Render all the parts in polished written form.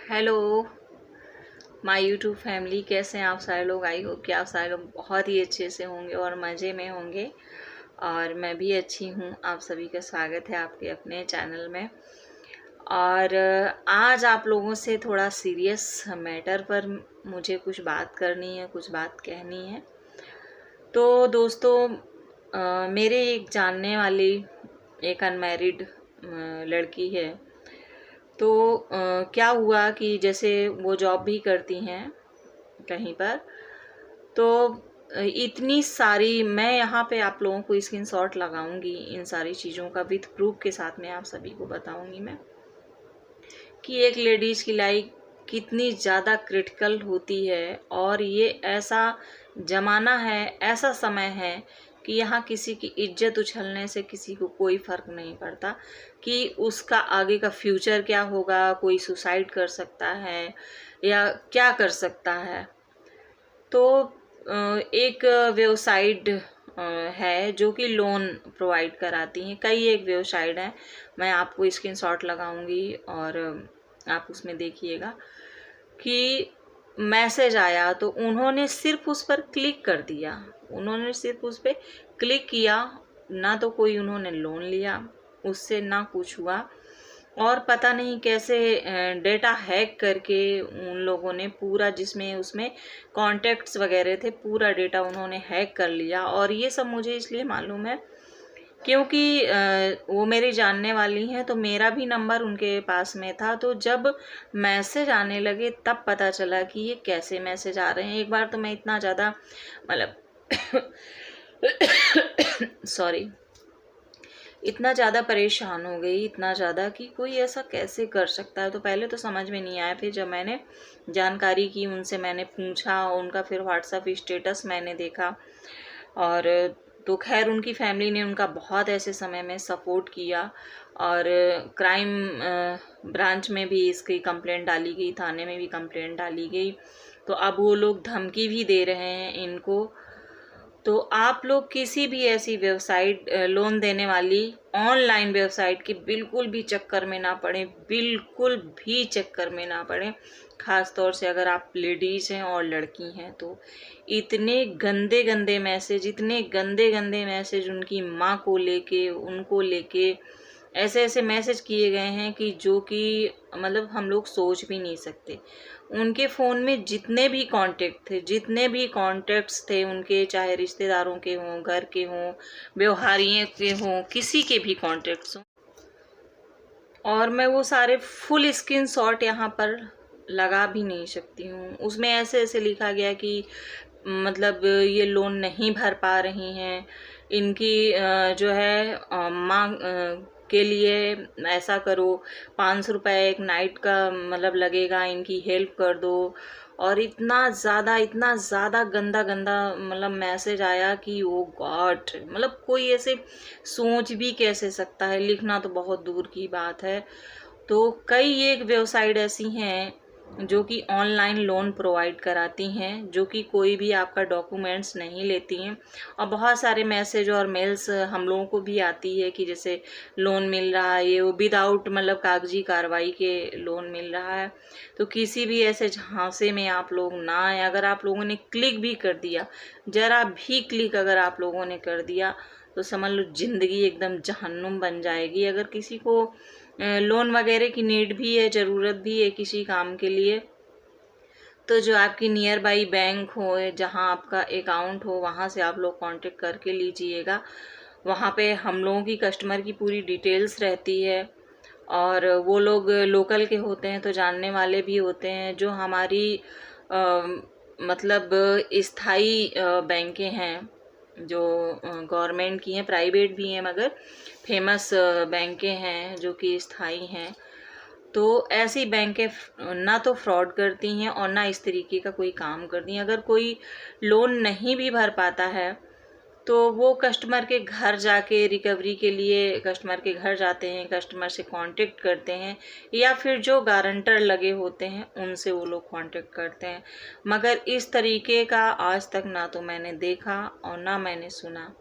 Hello my YouTube family, कैसे हैं आप सारे लोग। आई होप कि आप सारे लोग बहुत ही अच्छे से होंगे और मज़े में होंगे और मैं भी अच्छी हूँ। आप सभी का स्वागत है आपके अपने चैनल में। और आज आप लोगों से थोड़ा सीरियस मैटर पर मुझे कुछ बात करनी है, कुछ बात कहनी है। तो दोस्तों, मेरे एक जानने वाली एक अनमैरिड लड़की है। तो क्या हुआ कि जैसे वो जॉब भी करती हैं कहीं पर, तो इतनी सारी मैं यहाँ पे आप लोगों को स्क्रीनशॉट लगाऊंगी इन सारी चीज़ों का, विथ प्रूफ के साथ में आप सभी को बताऊंगी मैं कि एक लेडीज़ की लाइफ कितनी ज़्यादा क्रिटिकल होती है। और ये ऐसा ज़माना है, ऐसा समय है कि यहाँ किसी की इज्जत उछलने से किसी को कोई फ़र्क नहीं पड़ता कि उसका आगे का फ्यूचर क्या होगा। कोई सुसाइड कर सकता है या क्या कर सकता है। तो एक वेबसाइट है जो कि लोन प्रोवाइड कराती हैं। कई एक वेबसाइट है, मैं आपको स्क्रीनशॉट लगाऊंगी और आप उसमें देखिएगा कि मैसेज आया तो उन्होंने सिर्फ उस पर क्लिक कर दिया। उन्होंने सिर्फ उस पर क्लिक किया, ना तो कोई उन्होंने लोन लिया उससे, ना कुछ हुआ। और पता नहीं कैसे डेटा हैक करके उन लोगों ने पूरा, जिसमें उसमें कॉन्टैक्ट्स वगैरह थे, पूरा डेटा उन्होंने हैक कर लिया। और ये सब मुझे इसलिए मालूम है क्योंकि वो मेरी जानने वाली हैं, तो मेरा भी नंबर उनके पास में था। तो जब मैसेज आने लगे तब पता चला कि ये कैसे मैसेज आ रहे हैं। एक बार तो मैं इतना ज़्यादा मतलब सॉरी, इतना ज़्यादा परेशान हो गई, इतना ज़्यादा कि कोई ऐसा कैसे कर सकता है। तो पहले तो समझ में नहीं आया, फिर जब मैंने जानकारी की, उनसे मैंने पूछा, उनका फिर व्हाट्सएप स्टेटस मैंने देखा। और तो खैर उनकी फैमिली ने उनका बहुत ऐसे समय में सपोर्ट किया और क्राइम ब्रांच में भी इसकी कंप्लेंट डाली गई, थाने में भी कंप्लेंट डाली गई। तो अब वो लोग धमकी भी दे रहे हैं इनको। तो आप लोग किसी भी ऐसी वेबसाइट, लोन देने वाली ऑनलाइन वेबसाइट के बिल्कुल भी चक्कर में ना पड़े, बिल्कुल भी चक्कर में ना पड़े। ख़ास तौर से अगर आप लेडीज़ हैं और लड़की हैं तो इतने गंदे गंदे मैसेज, इतने गंदे गंदे मैसेज उनकी माँ को लेके, उनको लेके ऐसे ऐसे मैसेज किए गए हैं कि जो कि मतलब हम लोग सोच भी नहीं सकते। उनके फ़ोन में जितने भी कांटेक्ट थे, जितने भी कॉन्टैक्ट्स थे उनके, चाहे रिश्तेदारों के हों, घर के हों, व्यवहारियों के हों, किसी के भी कॉन्टैक्ट्स हों, और मैं वो सारे फुल स्क्रीनशॉट यहाँ पर लगा भी नहीं सकती हूँ। उसमें ऐसे ऐसे लिखा गया कि मतलब ये लोन नहीं भर पा रही हैं, इनकी जो है मांग के लिए ऐसा करो, 500 रुपये एक नाइट का मतलब लगेगा, इनकी हेल्प कर दो। और इतना ज़्यादा गंदा गंदा मतलब मैसेज आया कि ओ गॉड, मतलब कोई ऐसे सोच भी कैसे सकता है। लिखना तो बहुत दूर की बात है। तो कई एक वेबसाइट ऐसी हैं जो कि ऑनलाइन लोन प्रोवाइड कराती हैं, जो कि कोई भी आपका डॉक्यूमेंट्स नहीं लेती हैं। और बहुत सारे मैसेज और मेल्स हम लोगों को भी आती है कि जैसे लोन मिल रहा है, ये विदाउट मतलब कागजी कार्रवाई के लोन मिल रहा है। तो किसी भी ऐसे झांसे में आप लोग ना आए। अगर आप लोगों ने क्लिक भी कर दिया, ज़रा भी क्लिक अगर आप लोगों ने कर दिया, तो समझ लो ज़िंदगी एकदम जहन्नुम बन जाएगी। अगर किसी को लोन वगैरह की नीड भी है, ज़रूरत भी है किसी काम के लिए, तो जो आपकी नियर बाई बैंक हो, जहां आपका अकाउंट हो, वहां से आप लोग कांटेक्ट करके लीजिएगा। वहां पे हम लोगों की कस्टमर की पूरी डिटेल्स रहती है और वो लोग लोकल के होते हैं, तो जानने वाले भी होते हैं। जो हमारी मतलब स्थाई बैंकें हैं, जो गवर्नमेंट की हैं, प्राइवेट भी हैं, मगर फेमस बैंकें हैं जो कि स्थाई हैं। तो ऐसी बैंकें ना तो फ्रॉड करती हैं और ना इस तरीके का कोई काम करती हैं। अगर कोई लोन नहीं भी भर पाता है तो वो कस्टमर के घर जाके रिकवरी के लिए कस्टमर के घर जाते हैं, कस्टमर से कांटेक्ट करते हैं, या फिर जो गारंटर लगे होते हैं उनसे वो लोग कांटेक्ट करते हैं। मगर इस तरीके का आज तक ना तो मैंने देखा और ना मैंने सुना।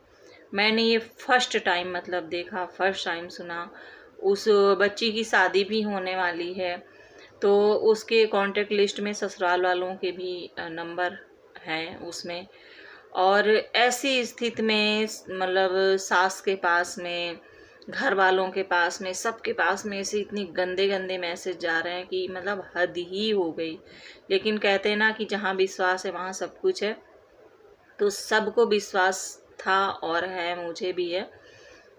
मैंने ये फर्स्ट टाइम मतलब देखा, फर्स्ट टाइम सुना। उस बच्ची की शादी भी होने वाली है तो उसके कॉन्टैक्ट लिस्ट में ससुराल वालों के भी नंबर हैं उसमें। और ऐसी स्थिति में मतलब सास के पास में, घर वालों के पास में, सबके पास में से इतनी गंदे गंदे मैसेज जा रहे हैं कि मतलब हद ही हो गई। लेकिन कहते हैं ना कि जहाँ विश्वास है वहाँ सब कुछ है। तो सबको विश्वास था और है, मुझे भी है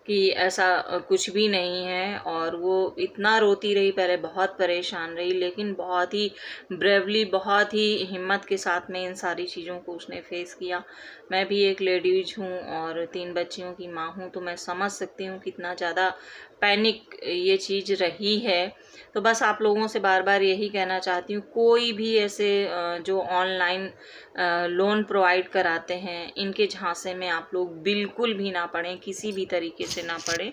कि ऐसा कुछ भी नहीं है। और वो इतना रोती रही, पहले बहुत परेशान रही, लेकिन बहुत ही ब्रेवली, बहुत ही हिम्मत के साथ में इन सारी चीज़ों को उसने फेस किया। मैं भी एक लेडीज हूँ और 3 बच्चियों की माँ हूँ, तो मैं समझ सकती हूँ कितना ज़्यादा पैनिक ये चीज़ रही है। तो बस आप लोगों से बार बार यही कहना चाहती हूँ, कोई भी ऐसे जो ऑनलाइन लोन प्रोवाइड कराते हैं, इनके झांसे में आप लोग बिल्कुल भी ना पड़ें, किसी भी तरीके से ना पड़ें।